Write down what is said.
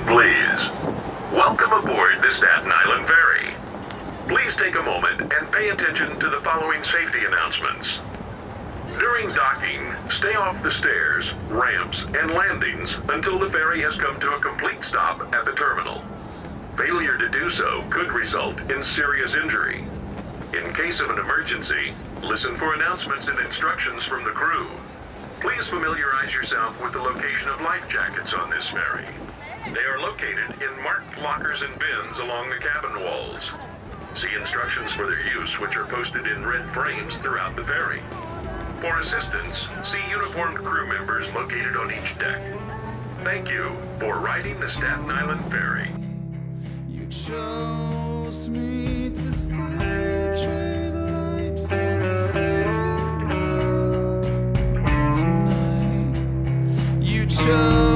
please. Welcome aboard the Staten Island Ferry. Please take a moment and pay attention to the following safety announcements. During docking, stay off the stairs, ramps, and landings until the ferry has come to a complete stop at the terminal. Failure to do so could result in serious injury. In case of an emergency, listen for announcements and instructions from the crew. Please familiarize yourself with the location of life jackets on this ferry. They are located in marked lockers and bins along the cabin walls. See instructions for their use, which are posted in red frames throughout the ferry. For assistance, see uniformed crew members located on each deck. Thank you for riding the Staten Island Ferry. You chose me to stay, trade light for the city love tonight. You chose